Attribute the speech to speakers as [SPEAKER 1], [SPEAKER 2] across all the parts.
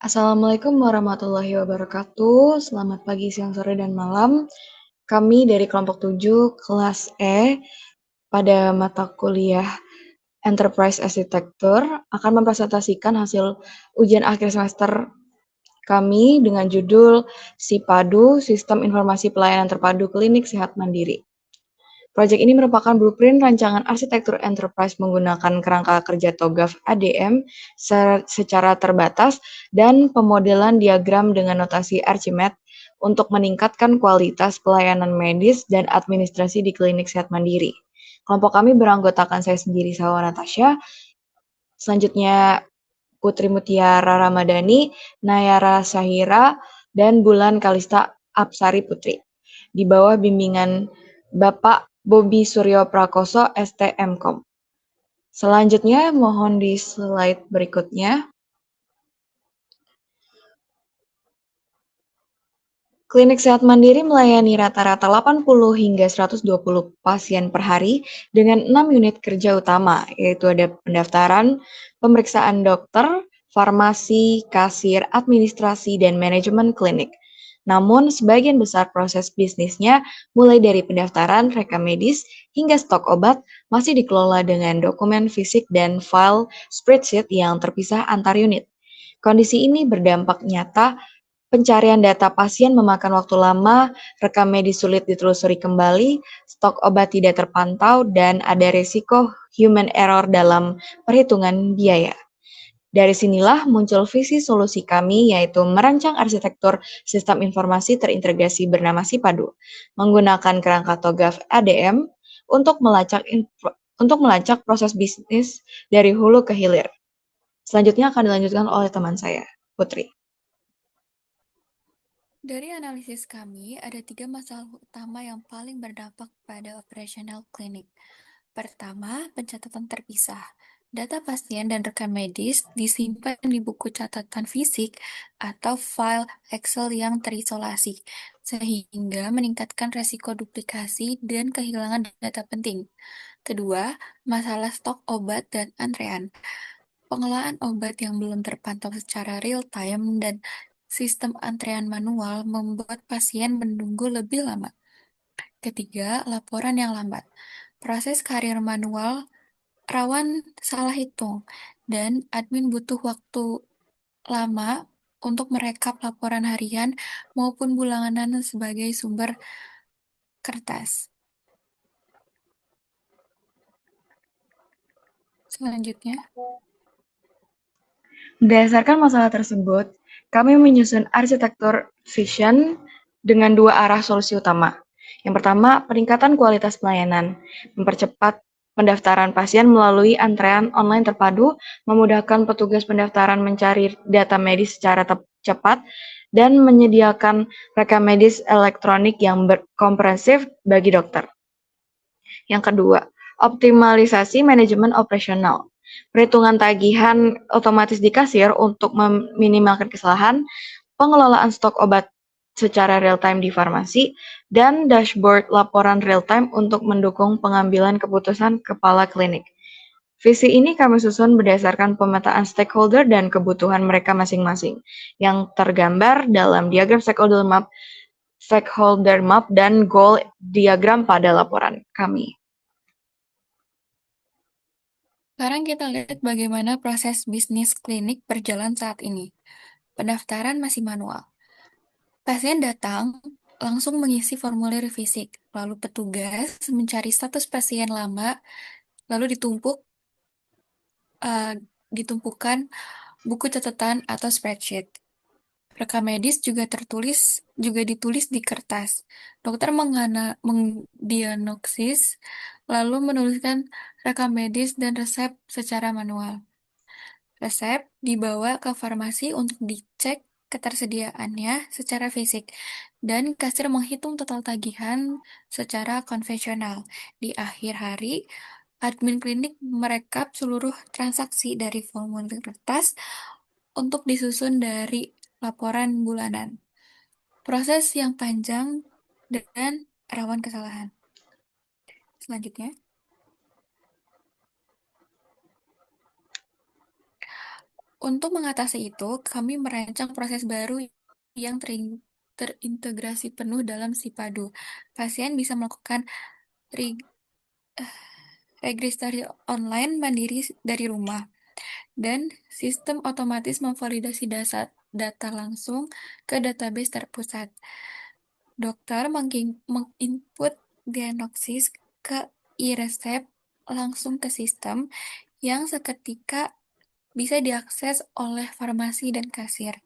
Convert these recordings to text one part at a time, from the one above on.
[SPEAKER 1] Assalamualaikum warahmatullahi wabarakatuh. Selamat pagi, siang, sore, dan malam. Kami dari kelompok 7 kelas E pada mata kuliah Enterprise Architecture akan mempresentasikan hasil ujian akhir semester kami dengan judul SIPADU, Sistem Informasi Pelayanan Terpadu Klinik Sehat Mandiri. Proyek ini merupakan blueprint rancangan arsitektur enterprise menggunakan kerangka kerja TOGAF ADM secara terbatas dan pemodelan diagram dengan notasi Archimedes untuk meningkatkan kualitas pelayanan medis dan administrasi di klinik sehat mandiri. Kelompok kami beranggotakan saya sendiri, Salwa Natasha, selanjutnya Putri Mutiara Ramadhani, Nayara Syahira, dan Bulan Kalista Apsari Putri. Di bawah bimbingan Bapak Bobi Suryo Prakoso, STMkom. Selanjutnya, mohon di slide berikutnya. Klinik Sehat Mandiri melayani rata-rata 80 hingga 120 pasien per hari dengan 6 unit kerja utama, yaitu ada pendaftaran, pemeriksaan dokter, farmasi, kasir, administrasi, dan manajemen klinik. Namun, sebagian besar proses bisnisnya, mulai dari pendaftaran, rekam medis, hingga stok obat, masih dikelola dengan dokumen fisik dan file spreadsheet yang terpisah antar unit. Kondisi ini berdampak nyata. Pencarian data pasien memakan waktu lama, rekam medis sulit ditelusuri kembali, stok obat tidak terpantau, dan ada risiko human error dalam perhitungan biaya. Dari sinilah muncul visi solusi kami, yaitu merancang arsitektur sistem informasi terintegrasi bernama SIPADU, menggunakan kerangka TOGAF ADM untuk melacak proses bisnis dari hulu ke hilir. Selanjutnya akan dilanjutkan oleh teman saya, Putri.
[SPEAKER 2] Dari analisis kami, ada 3 masalah utama yang paling berdampak pada operasional klinik. Pertama, pencatatan terpisah. Data pasien dan rekam medis disimpan di buku catatan fisik atau file Excel yang terisolasi, sehingga meningkatkan resiko duplikasi dan kehilangan data penting. Kedua, masalah stok obat dan antrean. Pengelolaan obat yang belum terpantau secara real-time dan sistem antrean manual membuat pasien menunggu lebih lama. Ketiga, laporan yang lambat. Proses karir manual rawan salah hitung, dan admin butuh waktu lama untuk merekap laporan harian maupun bulanan sebagai sumber kertas. Selanjutnya,
[SPEAKER 1] Berdasarkan masalah tersebut, kami menyusun arsitektur vision dengan 2 arah solusi utama. Yang pertama, peningkatan kualitas pelayanan, mempercepat pendaftaran pasien melalui antrean online terpadu, memudahkan petugas pendaftaran mencari data medis secara cepat, dan menyediakan rekam medis elektronik yang komprehensif bagi dokter. Yang kedua, optimalisasi manajemen operasional. Perhitungan tagihan otomatis di kasir untuk meminimalkan kesalahan, pengelolaan stok obat secara real-time di farmasi, dan dashboard laporan real-time untuk mendukung pengambilan keputusan kepala klinik. Visi ini kami susun berdasarkan pemetaan stakeholder dan kebutuhan mereka masing-masing, yang tergambar dalam diagram stakeholder map, dan goal diagram pada laporan kami.
[SPEAKER 2] sekarang kita lihat bagaimana proses bisnis klinik berjalan saat ini. Pendaftaran masih manual. Pasien datang, langsung mengisi formulir fisik, lalu petugas mencari status pasien lama, lalu eh, ditumpukan buku catatan atau spreadsheet. Rekam medis juga ditulis di kertas. Dokter mendiagnosis, lalu menuliskan rekam medis dan resep secara manual. Resep dibawa ke farmasi untuk dicek ketersediaannya secara fisik, dan kasir menghitung total tagihan secara konvensional. Di akhir hari, admin klinik merekap seluruh transaksi dari formulir kertas untuk disusun dari laporan bulanan. Proses yang panjang dan rawan kesalahan. Selanjutnya, Untuk mengatasi itu, kami merancang proses baru yang terintegrasi penuh dalam Sipadu. Pasien bisa melakukan re- registrasi online mandiri dari rumah, dan sistem otomatis memvalidasi data langsung ke database terpusat. Dokter menginput diagnosis ke e-resep langsung ke sistem yang seketika bisa diakses oleh farmasi dan kasir.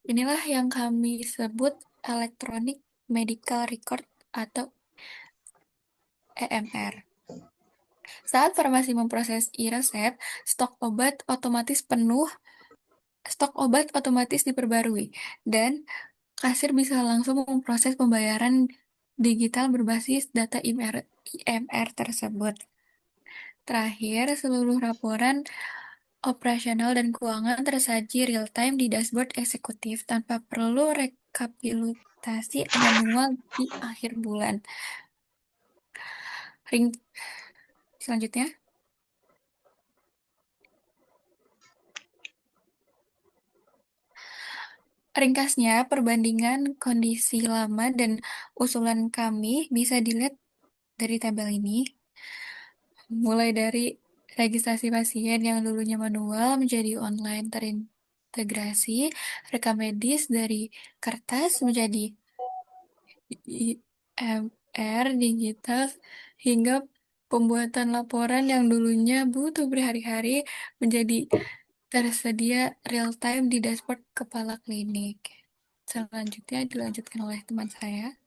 [SPEAKER 2] Inilah yang kami sebut Electronic Medical Record atau EMR. Saat farmasi memproses e-resep, stok obat otomatis diperbarui, dan kasir bisa langsung memproses pembayaran digital berbasis data IMR tersebut. Terakhir, seluruh laporan operasional dan keuangan tersaji real-time di dashboard eksekutif tanpa perlu rekapitulasi manual di akhir bulan. Ring Selanjutnya, ringkasnya, perbandingan kondisi lama dan usulan kami bisa dilihat dari tabel ini. Mulai dari registrasi pasien yang dulunya manual menjadi online terintegrasi, rekam medis dari kertas menjadi IMR digital, hingga pembuatan laporan yang dulunya butuh berhari-hari menjadi tersedia real-time di dashboard kepala klinik. Selanjutnya dilanjutkan oleh teman saya.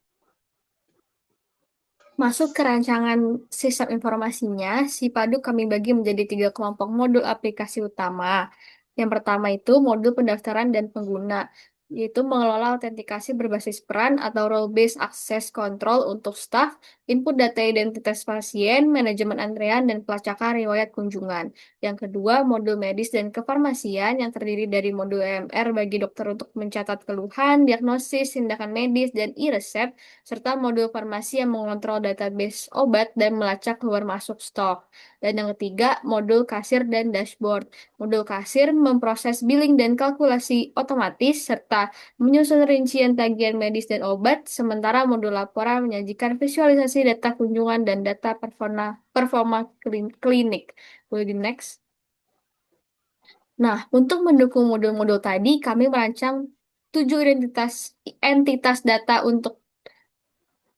[SPEAKER 3] Masuk ke rancangan sistem informasinya, Sipadu kami bagi menjadi 3 kelompok modul aplikasi utama. Yang pertama itu modul pendaftaran dan pengguna, yaitu mengelola autentikasi berbasis peran atau role-based access control untuk staf, input data identitas pasien, manajemen antrean, dan pelacakan riwayat kunjungan. Yang kedua, modul medis dan kefarmasian yang terdiri dari modul EMR bagi dokter untuk mencatat keluhan, diagnosis, tindakan medis, dan e-resep, serta modul farmasi yang mengontrol database obat dan melacak keluar masuk stok. Dan yang ketiga, modul kasir dan dashboard. Modul kasir memproses billing dan kalkulasi otomatis serta menyusun rincian tagihan medis dan obat, sementara modul laporan menyajikan visualisasi data kunjungan dan data performa klinik. Boleh di next? Nah, untuk mendukung modul-modul tadi, kami merancang 7 entitas data untuk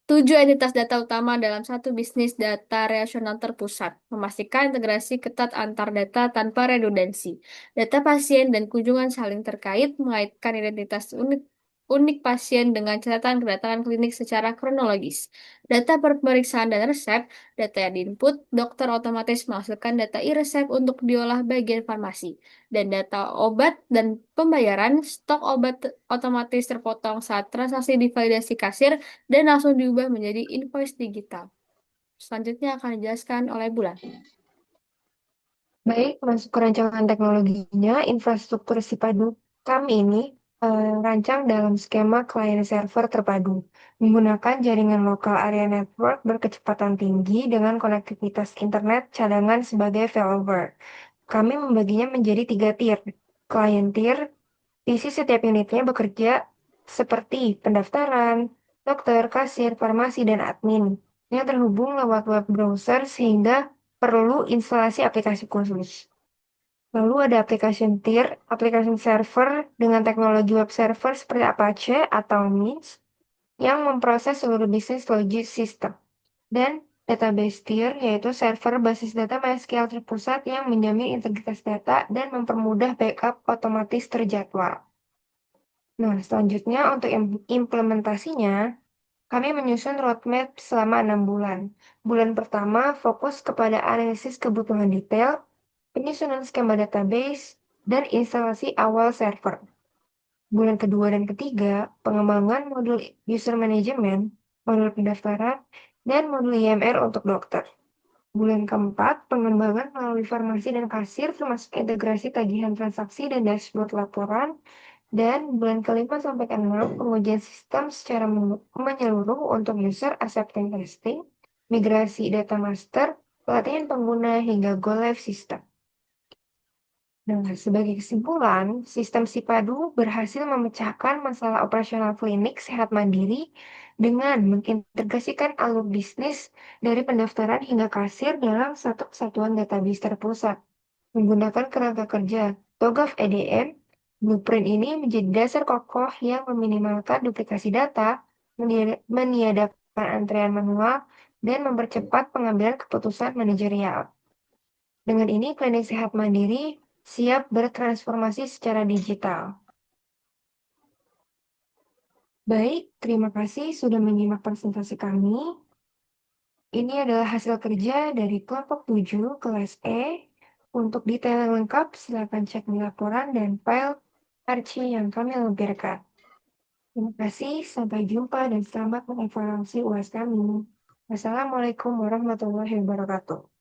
[SPEAKER 3] 7 entitas data utama dalam satu bisnis data relasional terpusat, memastikan integrasi ketat antar data tanpa redundansi. Data pasien dan kunjungan saling terkait, mengaitkan identitas unik pasien dengan catatan kedatangan klinik secara kronologis. Data pemeriksaan dan resep, data yang diinput, dokter otomatis menghasilkan data e-resep untuk diolah bagian farmasi. Dan data obat dan pembayaran, stok obat otomatis terpotong saat transaksi divalidasi kasir dan langsung diubah menjadi invoice digital. Selanjutnya akan dijelaskan oleh Bulan.
[SPEAKER 4] Baik, masuk ke rancangan teknologinya, infrastruktur Sipadu kami ini rancang dalam skema client server terpadu, menggunakan jaringan lokal area network berkecepatan tinggi dengan konektivitas internet cadangan sebagai failover. Kami membaginya menjadi 3 tier. Client tier, isi setiap unitnya bekerja seperti pendaftaran, dokter, kasir, farmasi, dan admin yang terhubung lewat web browser sehingga perlu instalasi aplikasi khusus. Lalu ada application tier, application server dengan teknologi web server seperti Apache atau Mint yang memproses seluruh bisnis logic system. Dan database tier yaitu server basis data MySQL terpusat yang menjamin integritas data dan mempermudah backup otomatis terjadwal. Nah, selanjutnya untuk implementasinya, kami menyusun roadmap selama 6 bulan. Bulan pertama fokus kepada analisis kebutuhan detail, penyusunan skema database, dan instalasi awal server. Bulan kedua dan ketiga, pengembangan modul user management, modul pendaftaran, dan modul IMR untuk dokter. Bulan keempat, pengembangan melalui farmasi dan kasir termasuk integrasi tagihan transaksi dan dashboard laporan. Dan bulan kelima sampai keenam, pengujian sistem secara menyeluruh untuk user acceptance testing, migrasi data master, pelatihan pengguna, hingga go live system. Nah, sebagai kesimpulan, sistem Sipadu berhasil memecahkan masalah operasional klinik sehat mandiri dengan mengintegrasikan alur bisnis dari pendaftaran hingga kasir dalam satu kesatuan database terpusat. Menggunakan kerangka kerja TOGAF EDM, blueprint ini menjadi dasar kokoh yang meminimalkan duplikasi data, meniadakan antrean manual, dan mempercepat pengambilan keputusan manajerial. Dengan ini, klinik sehat mandiri siap bertransformasi secara digital. Baik, terima kasih sudah menyimak presentasi kami. Ini adalah hasil kerja dari kelompok 7 kelas E. Untuk detail yang lengkap, silakan cek di laporan dan file archi yang kami lampirkan. Terima kasih, sampai jumpa dan selamat mengevaluasi UAS kami. Wassalamualaikum warahmatullahi wabarakatuh.